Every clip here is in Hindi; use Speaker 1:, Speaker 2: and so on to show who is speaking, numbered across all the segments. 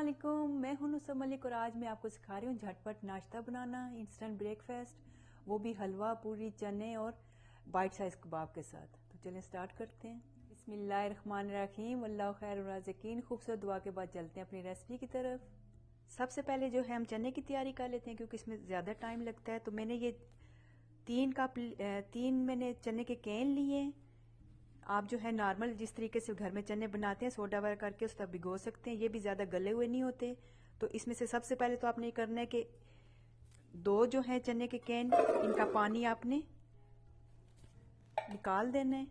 Speaker 1: अस्सलामुअलैकुम, मैं हूं नुसरत मलिक और आज मैं आपको सिखा रही हूँ झटपट नाश्ता बनाना, इंस्टेंट ब्रेकफास्ट, वो भी हलवा पूरी चने और बाइट साइज कबाब के साथ। तो चलें स्टार्ट करते हैं। बिस्मिल्लाहिर्रहमानिर्रहीम, वल्लाहु खैरुर राज़िकीन। खूबसूरत दुआ के बाद चलते हैं अपनी रेसिपी की तरफ। सबसे पहले जो है हम चने की तैयारी कर लेते हैं क्योंकि इसमें ज़्यादा टाइम लगता है। तो मैंने ये 3 मैंने चने के केन लिए। आप जो है नॉर्मल जिस तरीके से घर में चने बनाते हैं सोडा वगैरह करके उस तक भिगो सकते हैं। ये भी ज़्यादा गले हुए नहीं होते। तो इसमें से सबसे पहले तो आपने ये करना है कि 2 जो है चने के कैन, इनका पानी आपने निकाल देना है।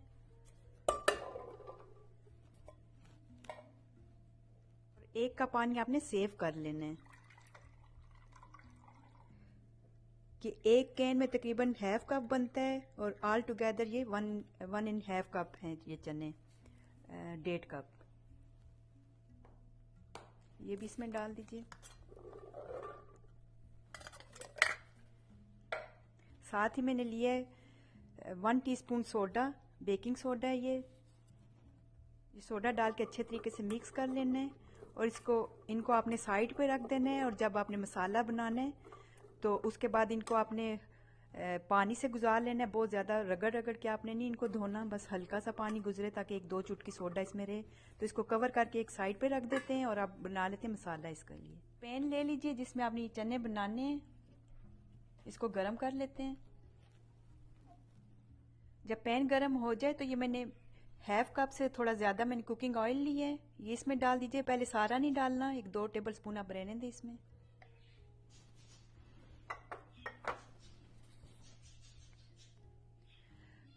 Speaker 1: और एक का पानी आपने सेव कर लेना है कि एक कैन में तकरीबन ½ कप बनता है और ऑल टुगेदर ये 1.5 कप है ये चने, 1.5 कप। ये भी इसमें डाल दीजिए। साथ ही मैंने लिया है 1 टीस्पून सोडा, बेकिंग सोडा है ये सोडा डाल के अच्छे तरीके से मिक्स कर लेना है और इनको आपने साइड पे रख देना है। और जब आपने मसाला बनाना है तो उसके बाद इनको आपने पानी से गुजार लेना है। बहुत ज़्यादा रगड़ रगड़ के आपने नहीं इनको धोना, बस हल्का सा पानी गुजरे ताकि 1-2 चुटकी सोडा इसमें रहे। तो इसको कवर करके एक साइड पे रख देते हैं और आप बना लेते हैं मसाला इसके लिए। पैन ले लीजिए जिसमें आपने चने बनाने हैं, इसको गर्म कर लेते हैं। जब पैन गर्म हो जाए तो ये मैंने ½ कप से थोड़ा ज़्यादा मैंने कुकिंग ऑयल लिया है, ये इसमें डाल दीजिए। पहले सारा नहीं डालना, 1-2 टेबल स्पून आप रहने दें इसमें।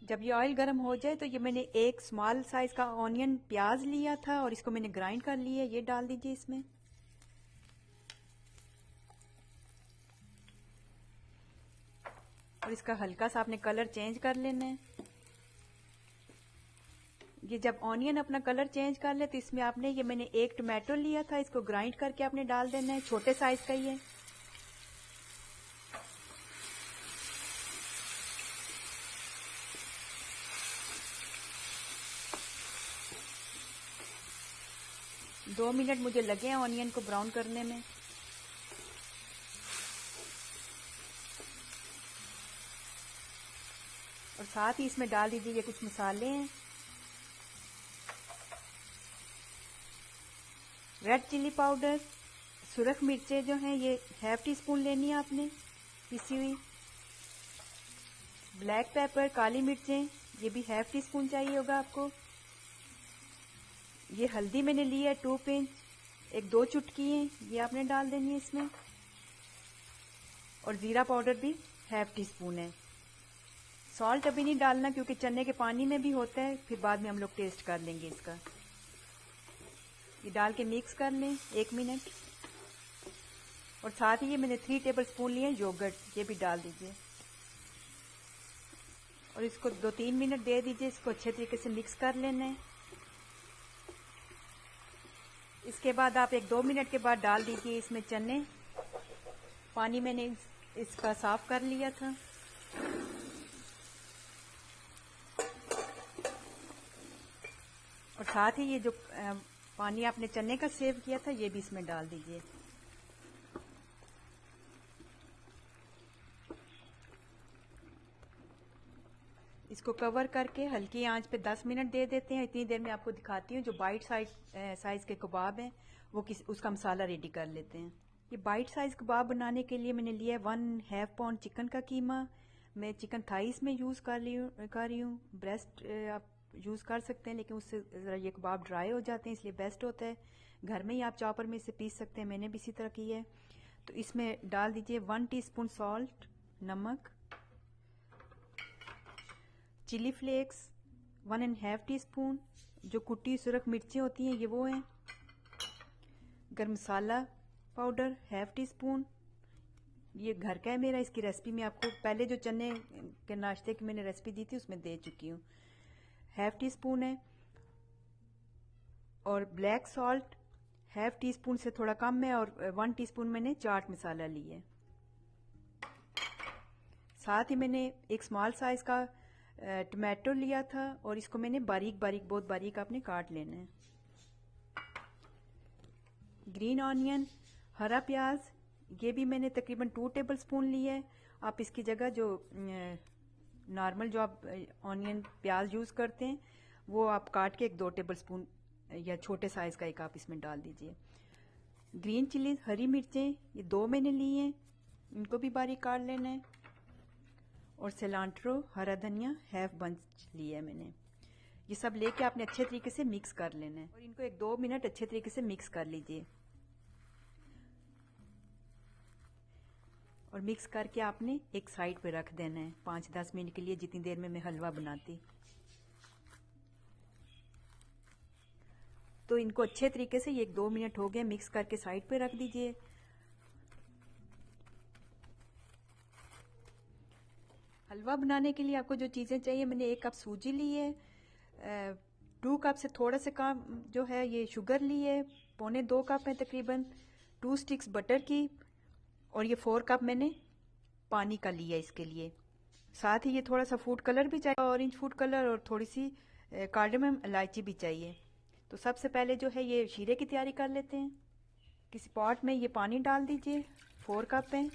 Speaker 1: जब ये ऑयल गर्म हो जाए तो ये मैंने एक स्मॉल साइज का ऑनियन प्याज लिया था और इसको मैंने ग्राइंड कर लिया, ये डाल दीजिए इसमें। और इसका हल्का सा आपने कलर चेंज कर लेना है। ये जब ऑनियन अपना कलर चेंज कर ले तो इसमें आपने ये मैंने 1 टमाटो लिया था, इसको ग्राइंड करके आपने डाल देना है, छोटे साइज का ही है। दो मिनट मुझे लगे हैं ऑनियन को ब्राउन करने में। और साथ ही इसमें डाल दीजिए ये कुछ मसाले हैं। रेड चिली पाउडर, सुरख मिर्चें जो हैं ये ½ टीस्पून लेनी है आपने पिसी हुई। ब्लैक पेपर, काली मिर्चें, ये भी ½ टीस्पून चाहिए होगा आपको। ये हल्दी मैंने ली है 2 पिंच, 1-2 चुटकी है, ये आपने डाल देनी है इसमें। और जीरा पाउडर भी ½ टीस्पून है। सॉल्ट अभी नहीं डालना क्योंकि चने के पानी में भी होता है, फिर बाद में हम लोग टेस्ट कर लेंगे इसका। ये डाल के मिक्स कर लें 1 मिनट। और साथ ही ये मैंने 3 टेबल स्पून लिए योगर्ट, ये भी डाल दीजिए। और इसको 2-3 मिनट दे दीजिए, इसको अच्छे तरीके से मिक्स कर लेना है। इसके बाद आप 1-2 मिनट के बाद डाल दीजिए इसमें चने। पानी मैंने इसका साफ कर लिया था। और साथ ही ये जो पानी आपने चने का सेव किया था ये भी इसमें डाल दीजिए। इसको कवर करके हल्की आंच पे 10 मिनट दे देते हैं। इतनी देर में आपको दिखाती हूँ जो बाइट साइज के कबाब हैं वो उसका मसाला रेडी कर लेते हैं। ये बाइट साइज कबाब बनाने के लिए मैंने लिया है 1½ पाउंड चिकन का कीमा। मैं चिकन थाइस में यूज़ कर रही हूँ। ब्रेस्ट आप यूज़ कर सकते हैं लेकिन उससे ज़रा ये कबाब ड्राई हो जाते हैं, इसलिए बेस्ट होता है। घर में ही आप चॉपर में इसे पीस सकते हैं, मैंने भी इसी तरह की है। तो इसमें डाल दीजिए 1 टीस्पून सॉल्ट, नमक, चिली फ्लेक्स 1½ टीस्पून, जो कुटी सुरख मिर्चें होती हैं ये वो हैं। गरम मसाला पाउडर ½ टीस्पून, ये घर का है मेरा, इसकी रेसिपी मैं आपको पहले जो चने के नाश्ते की मैंने रेसिपी दी थी उसमें दे चुकी हूँ। ½ टीस्पून है। और ब्लैक सॉल्ट ½ टीस्पून से थोड़ा कम है। और 1 टीस्पून मैंने चाट मसाला लिया है। साथ ही मैंने एक स्मॉल साइज का टमाटो लिया था और इसको मैंने बारीक बारीक, बहुत बारीक आपने काट लेना है। ग्रीन ऑनियन, हरा प्याज, ये भी मैंने तकरीबन 2 टेबल स्पून लिए है। आप इसकी जगह जो नॉर्मल जो आप ऑनियन प्याज यूज़ करते हैं वो आप काट के 1-2 टेबल स्पून या छोटे साइज़ का एक आप इसमें डाल दीजिए। ग्रीन चिली, हरी मिर्चें, ये 2 मैंने ली हैं, इनको भी बारीक काट लेना है। और सिलांट्रो, हरा धनिया, हाफ बंच लिया है मैंने। ये सब लेके आपने अच्छे तरीके से मिक्स कर लेना है और इनको 1-2 मिनट अच्छे तरीके से मिक्स कर लीजिए। और मिक्स करके आपने एक साइड पे रख देना है 5-10 मिनट के लिए, जितनी देर में मैं हलवा बनाती। तो इनको अच्छे तरीके से 1-2 मिनट हो गए, मिक्स करके साइड पे रख दीजिए। हलवा बनाने के लिए आपको जो चीज़ें चाहिए, मैंने 1 कप सूजी ली है, 2 कप से थोड़ा सा कम जो है ये शुगर ली है, 1.25 कप है तकरीबन, 2 स्टिक्स बटर की, और ये 4 कप मैंने पानी का लिया इसके लिए। साथ ही ये थोड़ा सा फूड कलर भी चाहिए, ऑरेंज फूड कलर, और थोड़ी सी कार्डमम इलायची भी चाहिए। तो सबसे पहले जो है ये शीरे की तैयारी कर लेते हैं। किसी पॉट में ये पानी डाल दीजिए, 4 कप है।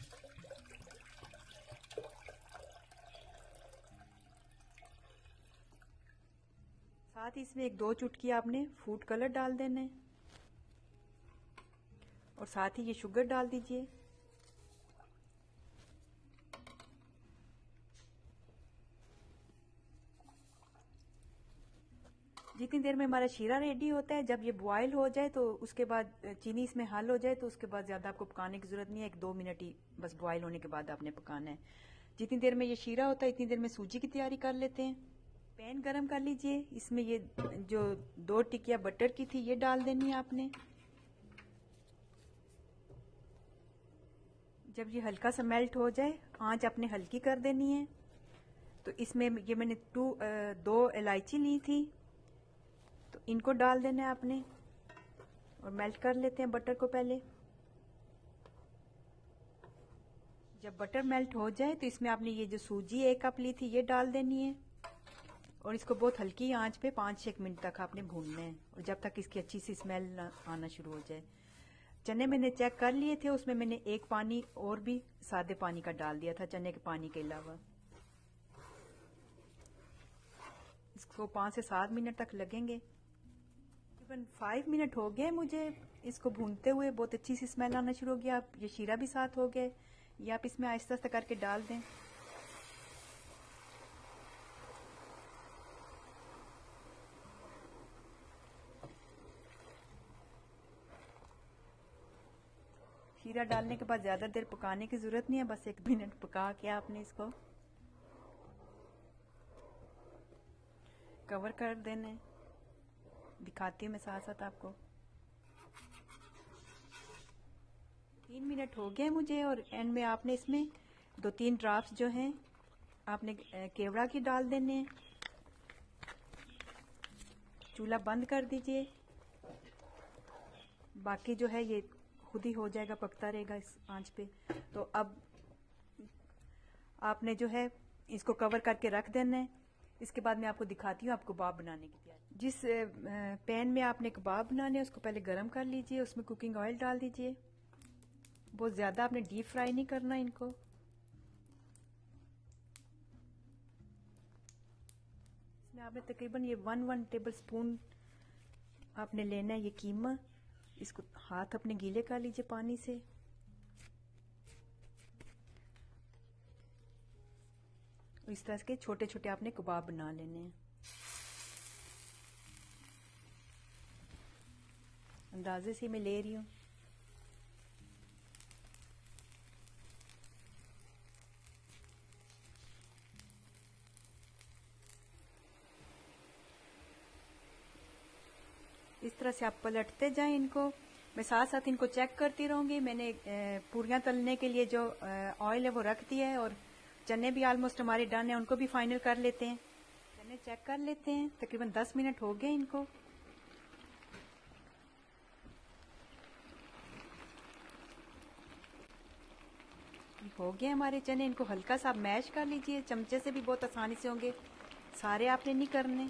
Speaker 1: साथ ही इसमें 1-2 चुटकी आपने फूड कलर डाल देना है और साथ ही ये शुगर डाल दीजिए। जितनी देर में हमारा शीरा रेडी होता है, जब ये बॉयल हो जाए तो उसके बाद चीनी इसमें हल हो जाए तो उसके बाद ज़्यादा आपको पकाने की ज़रूरत नहीं है, 1-2 मिनट ही बस बॉयल होने के बाद आपने पकाना है। जितनी देर में ये शीरा होता है इतनी देर में सूजी की तैयारी कर लेते हैं। पैन गरम कर लीजिए, इसमें ये जो 2 टिकिया बटर की थी ये डाल देनी है आपने। जब ये हल्का सा मेल्ट हो जाए, आंच आपने हल्की कर देनी है। तो इसमें ये मैंने 2 इलायची ली थी, तो इनको डाल देना है आपने और मेल्ट कर लेते हैं बटर को पहले। जब बटर मेल्ट हो जाए तो इसमें आपने ये जो सूजी 1 कप ली थी ये डाल देनी है और इसको बहुत हल्की आंच पे 5-6 मिनट तक आपने भूनना है, और जब तक इसकी अच्छी सी स्मेल आना शुरू हो जाए। चने मैंने चेक कर लिए थे, उसमें मैंने 1 पानी और भी सादे पानी का डाल दिया था चने के पानी के अलावा। इसको 5 से 7 मिनट तक लगेंगे। तकरीबन 5 मिनट हो गए मुझे इसको भूनते हुए, बहुत अच्छी सी स्मेल आना शुरू हो गया। अब ये शीरा भी साथ हो गए, ये आप इसमें आहिस्ता आहिस्ता करके डाल दें। शीरा डालने के बाद ज़्यादा देर पकाने की ज़रूरत नहीं है, बस 1 मिनट पका के आपने इसको कवर कर देना है। दिखाती हूँ मैं साथ साथ आपको। 3 मिनट हो गए मुझे, और एंड में आपने इसमें 2-3 ड्रॉप्स जो हैं आपने केवड़ा की डाल देने हैं। चूल्हा बंद कर दीजिए, बाकी जो है ये खुद ही हो जाएगा, पकता रहेगा इस आंच पे। तो अब आपने जो है इसको कवर करके रख देना है। इसके बाद मैं आपको दिखाती हूँ आप कबाब बनाने की तैयारी। जिस पैन में आपने कबाब बनाने उसको पहले गरम कर लीजिए, उसमें कुकिंग ऑयल डाल दीजिए। बहुत ज़्यादा आपने डीप फ्राई नहीं करना इनको। इसमें आपने तकरीबन ये 1 टेबल स्पून आपने लेना है ये कीमा। इसको हाथ अपने गीले कर लीजिए पानी से। इस तरह के छोटे छोटे आपने कबाब बना लेने हैं। अंदाजे से मैं ले रही हूँ। इस तरह से आप पलटते जाएं इनको। मैं साथ साथ इनको चेक करती रहूंगी। मैंने पूरियां तलने के लिए जो ऑयल है वो रख दिया है, और चने भी ऑलमोस्ट हमारे डन है, उनको भी फाइनल कर लेते हैं। चने चेक कर लेते हैं, तकरीबन 10 मिनट हो गए इनको। हो गए हमारे चने। इनको हल्का सा मैश कर लीजिए, चमचे से भी बहुत आसानी से होंगे, सारे आपने नहीं करने।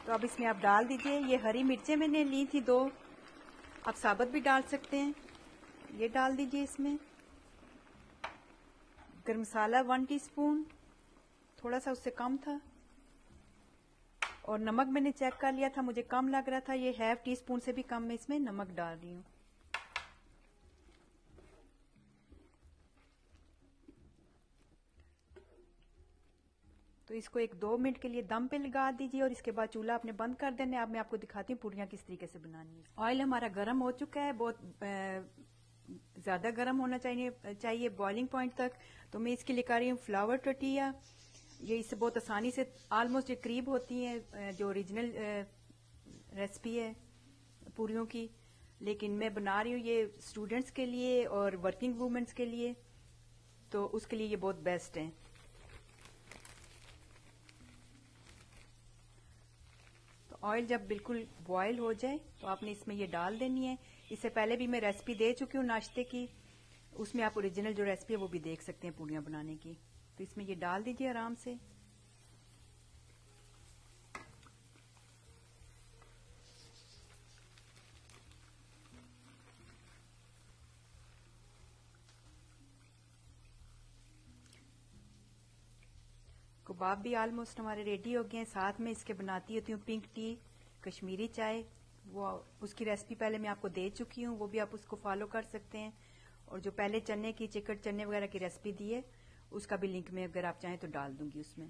Speaker 1: तो अब इसमें आप डाल दीजिए। ये हरी मिर्चें मैंने ली थी 2, आप साबुत भी डाल सकते हैं। ये डाल दीजिए इसमें। गरम मसाला 1 टीस्पून, थोड़ा सा उससे कम था। और नमक मैंने चेक कर लिया था, मुझे कम लग रहा था, ये 1/2 टीस्पून से भी कम मैं इसमें नमक डाल रही हूँ। तो इसको 1-2 मिनट के लिए दम पे लगा दीजिए और इसके बाद चूल्हा आपने बंद कर देना है। अब मैं आपको दिखाती हूँ पूरियाँ किस तरीके से बनानी है। ऑयल हमारा गर्म हो चुका है, बहुत ज़्यादा गर्म होना चाहिए बॉइलिंग पॉइंट तक। तो मैं इसके लिए कर रही हूँ फ्लावर टोटिया। ये इससे बहुत आसानी से ऑलमोस्ट ये करीब होती हैं जो ओरिजिनल रेसिपी है पूरियों की, लेकिन मैं बना रही हूँ ये स्टूडेंट्स के लिए और वर्किंग वूमेंस के लिए, तो उसके लिए ये बहुत बेस्ट है। तो ऑयल जब बिल्कुल बॉयल हो जाए तो आपने इसमें ये डाल देनी है। इससे पहले भी मैं रेसिपी दे चुकी हूँ नाश्ते की, उसमें आप ओरिजिनल जो रेसिपी है वो भी देख सकते हैं पूरियाँ बनाने की। तो इसमें ये डाल दीजिए आराम से। कबाब भी ऑलमोस्ट हमारे रेडी हो गए हैं। साथ में इसके बनाती होती हूँ पिंक टी, कश्मीरी चाय, वो उसकी रेसिपी पहले मैं आपको दे चुकी हूँ, वो भी आप उसको फॉलो कर सकते हैं। और जो पहले चने की चिकन चने वगैरह की रेसिपी दी है उसका भी लिंक मैं अगर आप चाहें तो डाल दूंगी उसमें।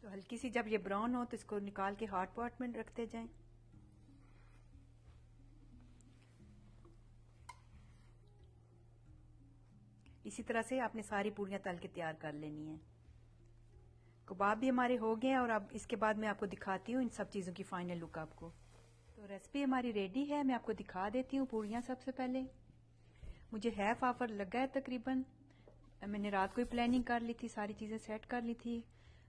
Speaker 1: तो हल्की सी जब ये ब्राउन हो तो इसको निकाल के हॉट पॉट में रखते जाएं। इसी तरह से आपने सारी पूरियां तल के तैयार कर लेनी है। कबाब भी हमारे हो गए हैं और अब इसके बाद मैं आपको दिखाती हूँ इन सब चीज़ों की फाइनल लुक आपको। तो रेसिपी हमारी रेडी है, मैं आपको दिखा देती हूँ पूरियां। सबसे पहले मुझे 1/2 आवर लगा है तकरीबन। मैंने रात को ही प्लानिंग कर ली थी, सारी चीज़ें सेट कर ली थी।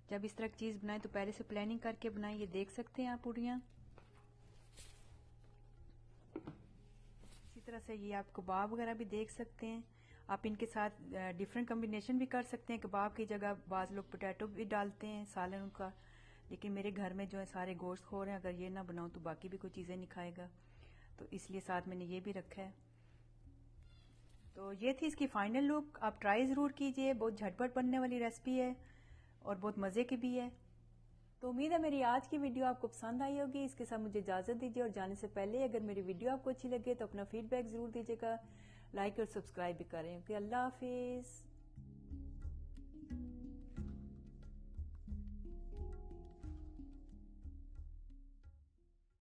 Speaker 1: जब इस तरह की चीज़ बनाए तो पहले से प्लानिंग करके बनाए। ये देख सकते हैं आप पूरियाँ। इसी तरह से ये आप कबाब वगैरह भी देख सकते हैं। आप इनके साथ डिफरेंट कम्बिनेशन भी कर सकते हैं। कबाब की जगह बाज़ लोग पोटैटो भी डालते हैं सालन उनका, लेकिन मेरे घर में जो है सारे गोश्त खोर हैं, अगर ये ना बनाऊँ तो बाकी भी कोई चीज़ें नहीं खाएगा, तो इसलिए साथ मैंने ये भी रखा है। तो ये थी इसकी फाइनल लुक। आप ट्राई ज़रूर कीजिए, बहुत झटपट बनने वाली रेसिपी है और बहुत मज़े की भी है। तो उम्मीद है मेरी आज की वीडियो आपको पसंद आई होगी। इसके साथ मुझे इजाज़त दीजिए और जाने से पहले अगर मेरी वीडियो आपको अच्छी लगे तो अपना फीडबैक ज़रूर दीजिएगा, लाइक और सब्सक्राइब भी करें। ओके, अल्लाह हाफिज़।